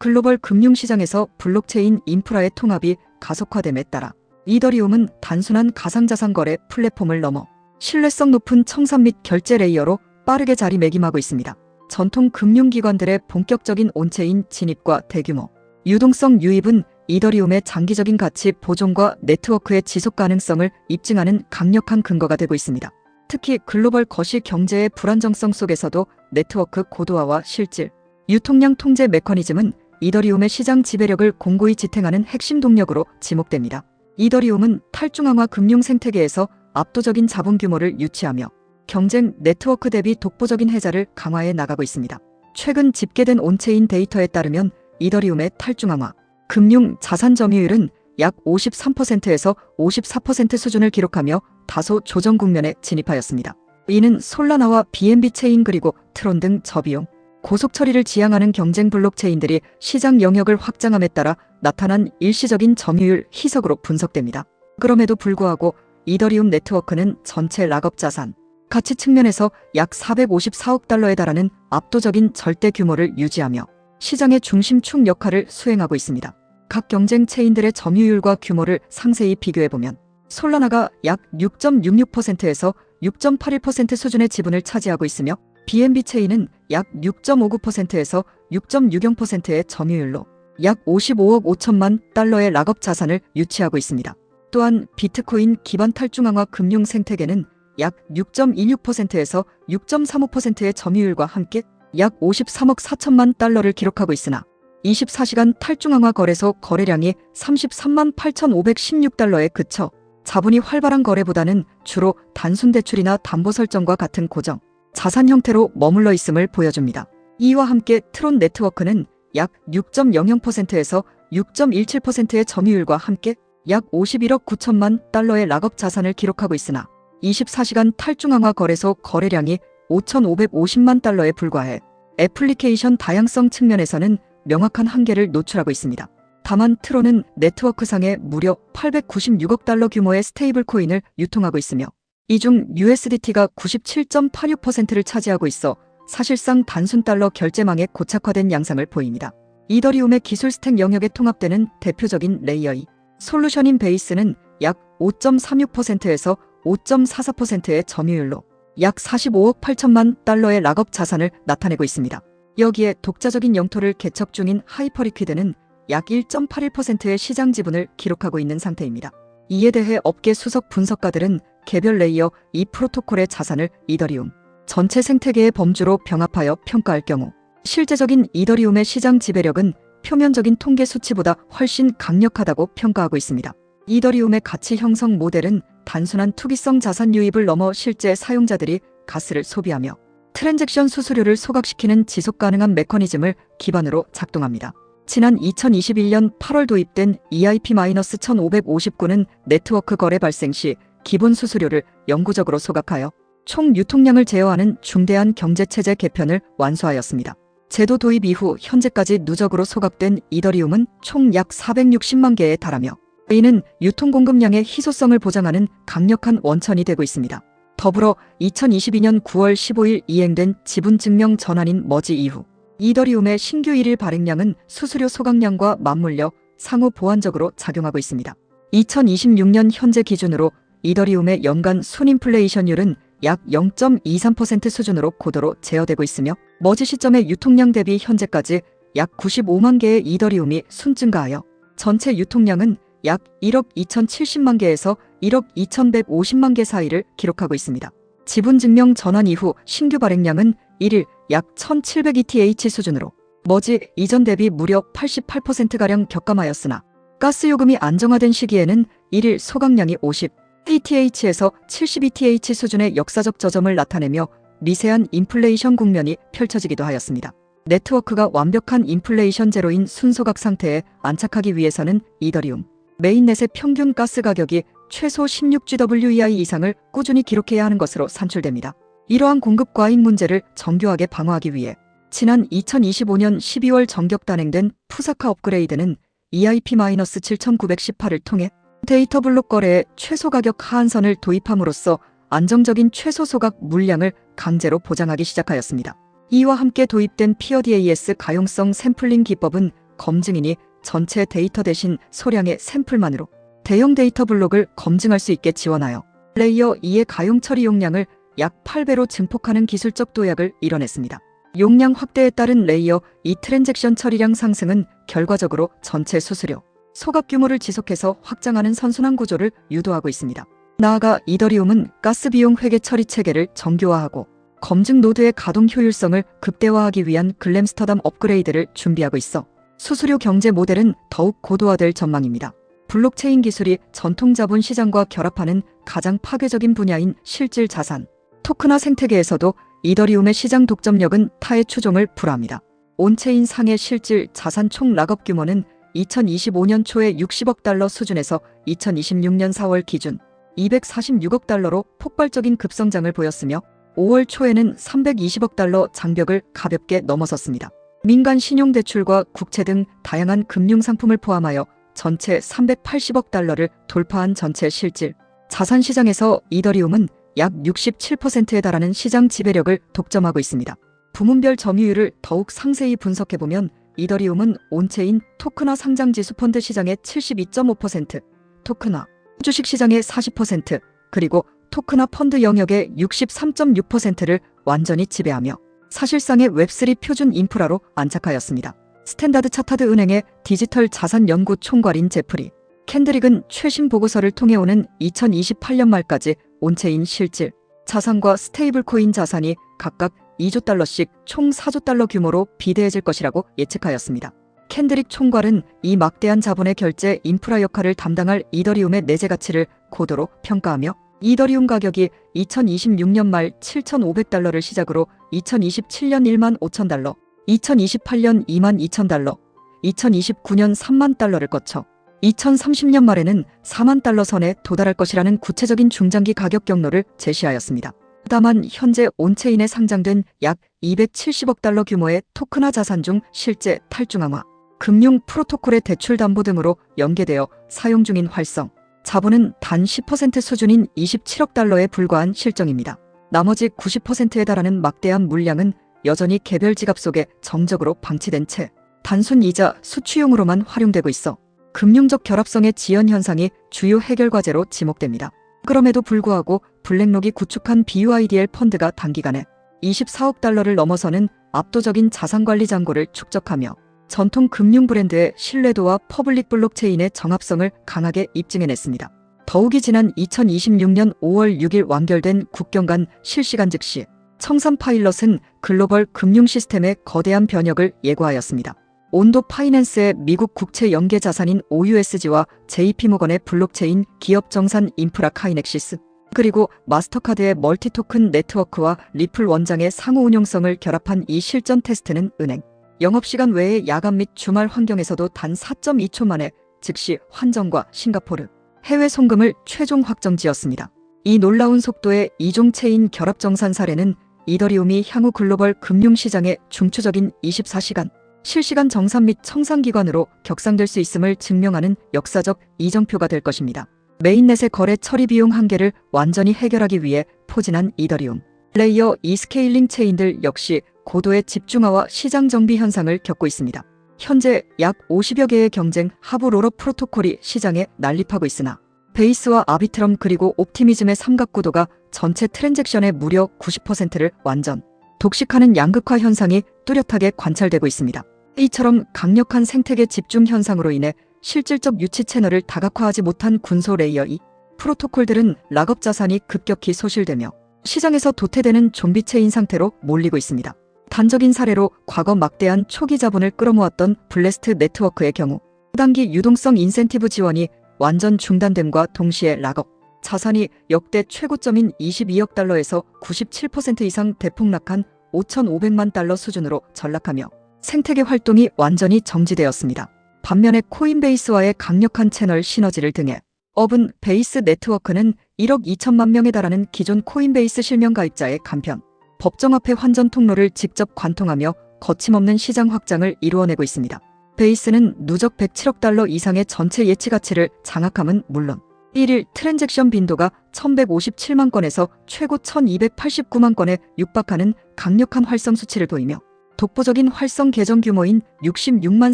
글로벌 금융시장에서 블록체인 인프라의 통합이 가속화됨에 따라 이더리움은 단순한 가상자산 거래 플랫폼을 넘어 신뢰성 높은 청산 및 결제 레이어로 빠르게 자리매김하고 있습니다. 전통 금융기관들의 본격적인 온체인 진입과 대규모 유동성 유입은 이더리움의 장기적인 가치 보존과 네트워크의 지속 가능성을 입증하는 강력한 근거가 되고 있습니다. 특히 글로벌 거시 경제의 불안정성 속에서도 네트워크 고도화와 실질, 유통량 통제 메커니즘은 이더리움의 시장 지배력을 공고히 지탱하는 핵심 동력으로 지목됩니다. 이더리움은 탈중앙화 금융 생태계에서 압도적인 자본 규모를 유치하며 경쟁 네트워크 대비 독보적인 혜자를 강화해 나가고 있습니다. 최근 집계된 온체인 데이터에 따르면 이더리움의 탈중앙화 금융 자산 점유율은 약 53%에서 54% 수준을 기록하며 다소 조정 국면에 진입하였습니다. 이는 솔라나와 BNB 체인 그리고 트론 등 저비용, 고속 처리를 지향하는 경쟁 블록체인들이 시장 영역을 확장함에 따라 나타난 일시적인 점유율 희석으로 분석됩니다. 그럼에도 불구하고 이더리움 네트워크는 전체 락업 자산 가치 측면에서 약 454억 달러에 달하는 압도적인 절대 규모를 유지하며 시장의 중심축 역할을 수행하고 있습니다. 각 경쟁 체인들의 점유율과 규모를 상세히 비교해보면 솔라나가 약 6.66%에서 6.81% 수준의 지분을 차지하고 있으며 BNB 체인은 약 6.59%에서 6.60%의 점유율로 약 55억 5천만 달러의 락업 자산을 유치하고 있습니다. 또한 비트코인 기반 탈중앙화 금융 생태계는 약 6.16%에서 6.35%의 점유율과 함께 약 53억 4천만 달러를 기록하고 있으나 24시간 탈중앙화 거래소 거래량이 33만 8,516달러에 그쳐 자본이 활발한 거래보다는 주로 단순 대출이나 담보 설정과 같은 고정 자산 형태로 머물러 있음을 보여줍니다. 이와 함께 트론 네트워크는 약 6.00%에서 6.17%의 점유율과 함께 약 51억 9천만 달러의 락업 자산을 기록하고 있으나 24시간 탈중앙화 거래소 거래량이 5,550만 달러에 불과해 애플리케이션 다양성 측면에서는 명확한 한계를 노출하고 있습니다. 다만 트론은 네트워크상에 무려 896억 달러 규모의 스테이블 코인을 유통하고 있으며 이 중 USDT가 97.86%를 차지하고 있어 사실상 단순 달러 결제망에 고착화된 양상을 보입니다. 이더리움의 기술 스택 영역에 통합되는 대표적인 레이어 2 솔루션인 베이스는 약 5.36%에서 5.44%의 점유율로 약 45억 8천만 달러의 락업 자산을 나타내고 있습니다. 여기에 독자적인 영토를 개척 중인 하이퍼리퀴드는 약 1.81%의 시장 지분을 기록하고 있는 상태입니다. 이에 대해 업계 수석 분석가들은 개별 레이어 이 프로토콜의 자산을 이더리움 전체 생태계의 범주로 병합하여 평가할 경우 실제적인 이더리움의 시장 지배력은 표면적인 통계 수치보다 훨씬 강력하다고 평가하고 있습니다. 이더리움의 가치 형성 모델은 단순한 투기성 자산 유입을 넘어 실제 사용자들이 가스를 소비하며 트랜잭션 수수료를 소각시키는 지속가능한 메커니즘을 기반으로 작동합니다. 지난 2021년 8월 도입된 EIP-1559는 네트워크 거래 발생 시 기본 수수료를 영구적으로 소각하여 총 유통량을 제어하는 중대한 경제체제 개편을 완수하였습니다. 제도 도입 이후 현재까지 누적으로 소각된 이더리움은 총 약 460만 개에 달하며 이는 유통공급량의 희소성을 보장하는 강력한 원천이 되고 있습니다. 더불어 2022년 9월 15일 이행된 지분증명 전환인 머지 이후 이더리움의 신규 1일 발행량은 수수료 소각량과 맞물려 상호 보완적으로 작용하고 있습니다. 2026년 현재 기준으로 이더리움의 연간 순인플레이션율은 약 0.23% 수준으로 고도로 제어되고 있으며 머지 시점의 유통량 대비 현재까지 약 95만 개의 이더리움이 순증가하여 전체 유통량은 약 1억 2,070만 개에서 1억 2,150만 개 사이를 기록하고 있습니다. 지분증명 전환 이후 신규 발행량은 1일 약 1,700ETH 수준으로 머지 이전 대비 무려 88%가량 격감하였으나 가스 요금이 안정화된 시기에는 1일 소각량이 50ETH에서 70ETH 수준의 역사적 저점을 나타내며 미세한 인플레이션 국면이 펼쳐지기도 하였습니다. 네트워크가 완벽한 인플레이션 제로인 순소각 상태에 안착하기 위해서는 이더리움 메인넷의 평균 가스 가격이 최소 16GWEI 이상을 꾸준히 기록해야 하는 것으로 산출됩니다. 이러한 공급 과잉 문제를 정교하게 방어하기 위해 지난 2025년 12월 정격 단행된 푸사카 업그레이드는 EIP-7918을 통해 데이터 블록 거래의 최소 가격 하한선을 도입함으로써 안정적인 최소 소각 물량을 강제로 보장하기 시작하였습니다. 이와 함께 도입된 PODAS 가용성 샘플링 기법은 검증이니 전체 데이터 대신 소량의 샘플만으로 대형 데이터 블록을 검증할 수 있게 지원하여 레이어 2의 가용 처리 용량을 약 8배로 증폭하는 기술적 도약을 이뤄냈습니다. 용량 확대에 따른 레이어 2 트랜잭션 처리량 상승은 결과적으로 전체 수수료, 소각 규모를 지속해서 확장하는 선순환 구조를 유도하고 있습니다. 나아가 이더리움은 가스 비용 회계 처리 체계를 정교화하고 검증 노드의 가동 효율성을 극대화하기 위한 글램스터담 업그레이드를 준비하고 있어 수수료 경제 모델은 더욱 고도화될 전망입니다. 블록체인 기술이 전통 자본 시장과 결합하는 가장 파괴적인 분야인 실질 자산, 토큰화 생태계에서도 이더리움의 시장 독점력은 타의 추종을 불허합니다. 온체인 상의 실질 자산 총 락업 규모는 2025년 초에 60억 달러 수준에서 2026년 4월 기준 246억 달러로 폭발적인 급성장을 보였으며 5월 초에는 320억 달러 장벽을 가볍게 넘어섰습니다. 민간 신용대출과 국채 등 다양한 금융상품을 포함하여 전체 380억 달러를 돌파한 전체 실질 자산 시장에서 이더리움은 약 67%에 달하는 시장 지배력을 독점하고 있습니다. 부문별 점유율을 더욱 상세히 분석해보면 이더리움은 온체인 토큰화 상장지수 펀드 시장의 72.5%, 토큰화 주식시장의 40%, 그리고 토큰화 펀드 영역의 63.6%를 완전히 지배하며 사실상의 웹3 표준 인프라로 안착하였습니다. 스탠다드 차타드 은행의 디지털 자산 연구 총괄인 제프리 캔드릭은 최신 보고서를 통해 오는 2028년 말까지 온체인 실질 자산과 스테이블 코인 자산이 각각 2조 달러씩 총 4조 달러 규모로 비대해질 것이라고 예측하였습니다. 캔드릭 총괄은 이 막대한 자본의 결제 인프라 역할을 담당할 이더리움의 내재 가치를 고도로 평가하며 이더리움 가격이 2026년 말 7,500달러를 시작으로 2027년 1만 5천 달러, 2028년 2만 2천 달러, 2029년 3만 달러를 거쳐 2030년 말에는 4만 달러 선에 도달할 것이라는 구체적인 중장기 가격 경로를 제시하였습니다. 다만 현재 온체인에 상장된 약 270억 달러 규모의 토큰화 자산 중 실제 탈중앙화, 금융 프로토콜의 대출 담보 등으로 연계되어 사용 중인 활성 자본은 단 10% 수준인 27억 달러에 불과한 실정입니다. 나머지 90%에 달하는 막대한 물량은 여전히 개별 지갑 속에 정적으로 방치된 채 단순 이자 수취용으로만 활용되고 있어 금융적 결합성의 지연 현상이 주요 해결 과제로 지목됩니다. 그럼에도 불구하고 블랙록이 구축한 BUIDL 펀드가 단기간에 24억 달러를 넘어서는 압도적인 자산관리 잔고를 축적하며 전통 금융 브랜드의 신뢰도와 퍼블릭 블록체인의 정합성을 강하게 입증해냈습니다. 더욱이 지난 2026년 5월 6일 완결된 국경 간 실시간 즉시 청산 파일럿은 글로벌 금융 시스템의 거대한 변혁을 예고하였습니다. 온도 파이낸스의 미국 국채 연계 자산인 OUSG와 JP모건의 블록체인 기업 정산 인프라 카이넥시스, 그리고 마스터카드의 멀티토큰 네트워크와 리플 원장의 상호 운용성을 결합한 이 실전 테스트는 은행 영업시간 외의 야간 및 주말 환경에서도 단 4.2초 만에 즉시 환전과 싱가포르 해외 송금을 최종 확정지었습니다. 이 놀라운 속도의 이종 체인 결합 정산 사례는 이더리움이 향후 글로벌 금융시장의 중추적인 24시간 실시간 정산 및 청산기관으로 격상될 수 있음을 증명하는 역사적 이정표가 될 것입니다. 메인넷의 거래 처리 비용 한계를 완전히 해결하기 위해 포진한 이더리움 레이어 2 스케일링 체인들 역시 고도의 집중화와 시장 정비 현상을 겪고 있습니다. 현재 약 50여 개의 경쟁 하부 롤업 프로토콜이 시장에 난립하고 있으나 베이스와 아비트럼 그리고 옵티미즘의 삼각구도가 전체 트랜잭션의 무려 90%를 완전 독식하는 양극화 현상이 뚜렷하게 관찰되고 있습니다. 이처럼 강력한 생태계 집중 현상으로 인해 실질적 유치 채널을 다각화하지 못한 군소 레이어 2 프로토콜들은 락업 자산이 급격히 소실되며 시장에서 도태되는 좀비 체인 상태로 몰리고 있습니다. 단적인 사례로 과거 막대한 초기 자본을 끌어모았던 블래스트 네트워크의 경우 단기 유동성 인센티브 지원이 완전 중단됨과 동시에 락업 자산이 역대 최고점인 22억 달러에서 97% 이상 대폭락한 5,500만 달러 수준으로 전락하며 생태계 활동이 완전히 정지되었습니다. 반면에 코인베이스와의 강력한 채널 시너지를 등해 업은 베이스 네트워크는 1억 2천만 명에 달하는 기존 코인베이스 실명 가입자의 간편, 법정화폐 환전 통로를 직접 관통하며 거침없는 시장 확장을 이루어내고 있습니다. 베이스는 누적 107억 달러 이상의 전체 예치 가치를 장악함은 물론 1일 트랜잭션 빈도가 1157만 건에서 최고 1289만 건에 육박하는 강력한 활성 수치를 보이며 독보적인 활성 계정 규모인 66만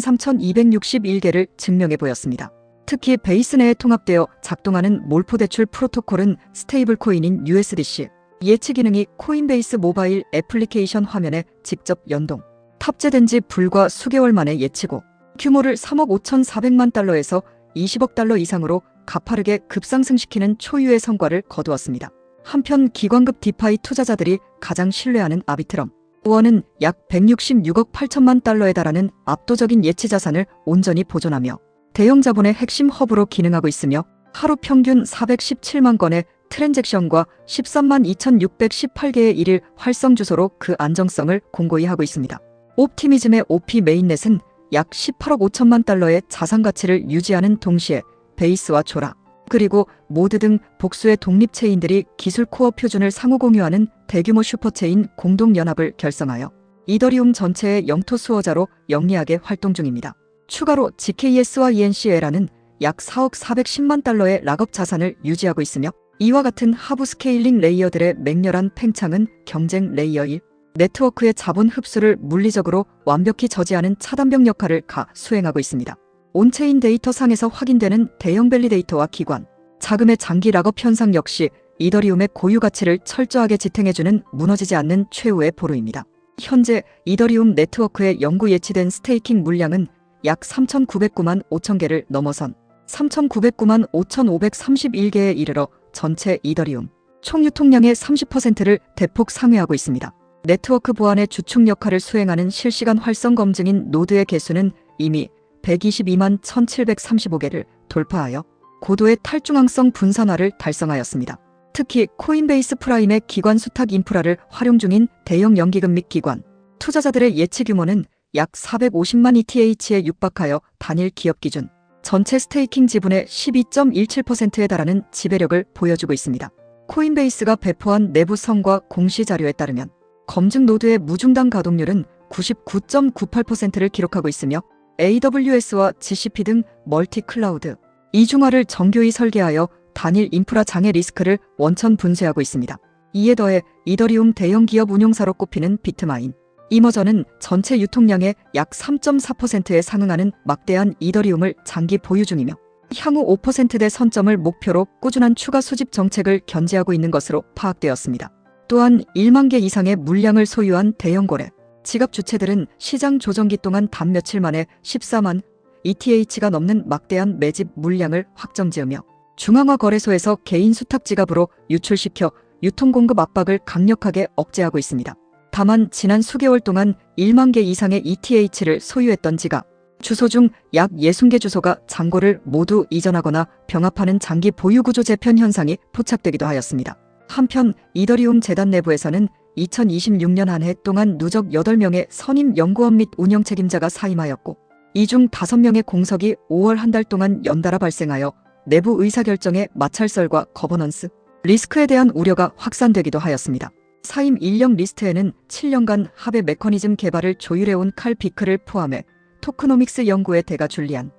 3,261개를 증명해 보였습니다. 특히 베이스 내에 통합되어 작동하는 몰포 대출 프로토콜은 스테이블 코인인 USDC 예치 기능이 코인베이스 모바일 애플리케이션 화면에 직접 연동, 탑재된 지 불과 수개월 만에 예치고 규모를 3억 5,400만 달러에서 20억 달러 이상으로 가파르게 급상승시키는 초유의 성과를 거두었습니다. 한편 기관급 디파이 투자자들이 가장 신뢰하는 아비트럼 원은 약 166억 8천만 달러에 달하는 압도적인 예치 자산을 온전히 보존하며 대형 자본의 핵심 허브로 기능하고 있으며 하루 평균 417만 건의 트랜잭션과 13만 2,618개의 일일 활성 주소로 그 안정성을 공고히 하고 있습니다. 옵티미즘의 OP 메인넷은 약 18억 5천만 달러의 자산 가치를 유지하는 동시에 베이스와 조라, 그리고 모드 등 복수의 독립체인들이 기술 코어 표준을 상호 공유하는 대규모 슈퍼체인 공동연합을 결성하여 이더리움 전체의 영토 수호자로 영리하게 활동 중입니다. 추가로 GKS와 ENCLA는 약 4억 410만 달러의 락업 자산을 유지하고 있으며 이와 같은 하부 스케일링 레이어들의 맹렬한 팽창은 경쟁 레이어 1, 네트워크의 자본 흡수를 물리적으로 완벽히 저지하는 차단벽 역할을 수행하고 있습니다. 온체인 데이터 상에서 확인되는 대형 밸리데이터와 기관, 자금의 장기 락업 현상 역시 이더리움의 고유 가치를 철저하게 지탱해주는 무너지지 않는 최후의 보루입니다. 현재 이더리움 네트워크에 영구 예치된 스테이킹 물량은 약 3,909만 5천 개를 넘어선 3,909만 5,531개에 이르러 전체 이더리움 총 유통량의 30%를 대폭 상회하고 있습니다. 네트워크 보안의 주축 역할을 수행하는 실시간 활성 검증인 노드의 개수는 이미 122만 1,735개를 돌파하여 고도의 탈중앙성 분산화를 달성하였습니다. 특히 코인베이스 프라임의 기관 수탁 인프라를 활용 중인 대형 연기금 및 기관, 투자자들의 예치 규모는 약 450만 ETH에 육박하여 단일 기업 기준 전체 스테이킹 지분의 12.17%에 달하는 지배력을 보여주고 있습니다. 코인베이스가 배포한 내부 성과 공시 자료에 따르면 검증 노드의 무중단 가동률은 99.98%를 기록하고 있으며 AWS와 GCP 등 멀티 클라우드 이중화를 정교히 설계하여 단일 인프라 장애 리스크를 원천 분쇄하고 있습니다. 이에 더해 이더리움 대형 기업 운용사로 꼽히는 비트마인, 이머전은 전체 유통량의 약 3.4%에 상응하는 막대한 이더리움을 장기 보유 중이며 향후 5%대 선점을 목표로 꾸준한 추가 수집 정책을 견지하고 있는 것으로 파악되었습니다. 또한 1만 개 이상의 물량을 소유한 대형 거래, 지갑 주체들은 시장 조정기 동안 단 며칠 만에 14만 ETH가 넘는 막대한 매집 물량을 확정지으며 중앙화 거래소에서 개인 수탁 지갑으로 유출시켜 유통 공급 압박을 강력하게 억제하고 있습니다. 다만 지난 수개월 동안 1만 개 이상의 ETH를 소유했던 지갑 주소 중 약 60개 주소가 잔고를 모두 이전하거나 병합하는 장기 보유 구조 재편 현상이 포착되기도 하였습니다. 한편 이더리움 재단 내부에서는 2026년 한 해 동안 누적 8명의 선임 연구원 및 운영 책임자가 사임하였고 이 중 5명의 공석이 5월 한 달 동안 연달아 발생하여 내부 의사결정의 마찰설과 거버넌스 리스크에 대한 우려가 확산되기도 하였습니다. 사임 인력 리스트에는 7년간 합의 메커니즘 개발을 조율해온 칼 비크를 포함해 토크노믹스 연구의 대가 줄리안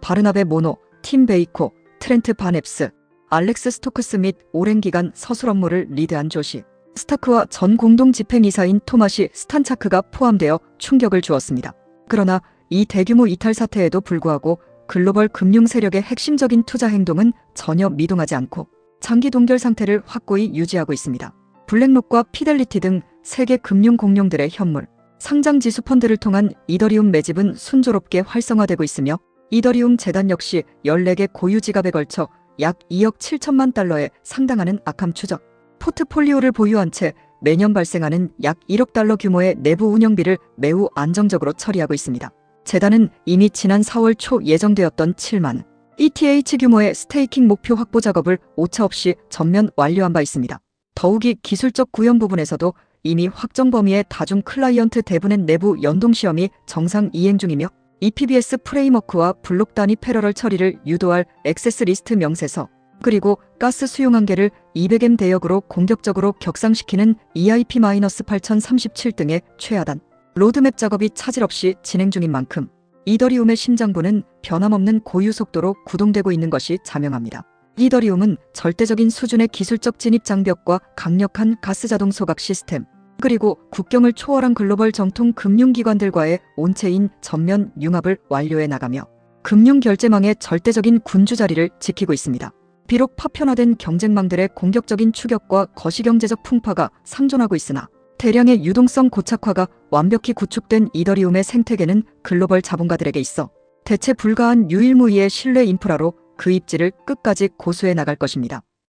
바르나베 모노, 팀 베이코, 트렌트 바넵스, 알렉스 스토크스 및 오랜 기간 서술 업무를 리드한 조시 스타크와 전 공동 집행이사인 토마시 스탄차크가 포함되어 충격을 주었습니다. 그러나 이 대규모 이탈 사태에도 불구하고 글로벌 금융 세력의 핵심적인 투자 행동은 전혀 미동하지 않고 장기 동결 상태를 확고히 유지하고 있습니다. 블랙록과 피델리티 등 세계 금융 공룡들의 현물, 상장 지수 펀드를 통한 이더리움 매집은 순조롭게 활성화되고 있으며 이더리움 재단 역시 14개 고유 지갑에 걸쳐 약 2억 7천만 달러에 상당하는 악함 추적 포트폴리오를 보유한 채 매년 발생하는 약 1억 달러 규모의 내부 운영비를 매우 안정적으로 처리하고 있습니다. 재단은 이미 지난 4월 초 예정되었던 7만 ETH 규모의 스테이킹 목표 확보 작업을 오차없이 전면 완료한 바 있습니다. 더욱이 기술적 구현 부분에서도 이미 확정 범위의 다중 클라이언트 대부넷 내부 연동 시험이 정상 이행 중이며 EPBS 프레임워크와 블록 단위 패러럴 처리를 유도할 액세스 리스트 명세서 그리고 가스 수용 한계를 200M 대역으로 공격적으로 격상시키는 EIP-8037 등의 최하단 로드맵 작업이 차질 없이 진행 중인 만큼 이더리움의 심장부는 변함없는 고유 속도로 구동되고 있는 것이 자명합니다. 이더리움은 절대적인 수준의 기술적 진입 장벽과 강력한 가스 자동 소각 시스템, 그리고 국경을 초월한 글로벌 정통 금융기관들과의 온체인 전면 융합을 완료해 나가며 금융결제망의 절대적인 군주 자리를 지키고 있습니다. 비록 파편화된 경쟁망들의 공격적인 추격과 거시경제적 풍파가 상존하고 있으나 대량의 유동성 고착화가 완벽히 구축된 이더리움의 생태계는 글로벌 자본가들에게 있어 대체 불가한 유일무이의 신뢰 인프라로 그 입지를 끝까지 고수해 나갈 것입니다.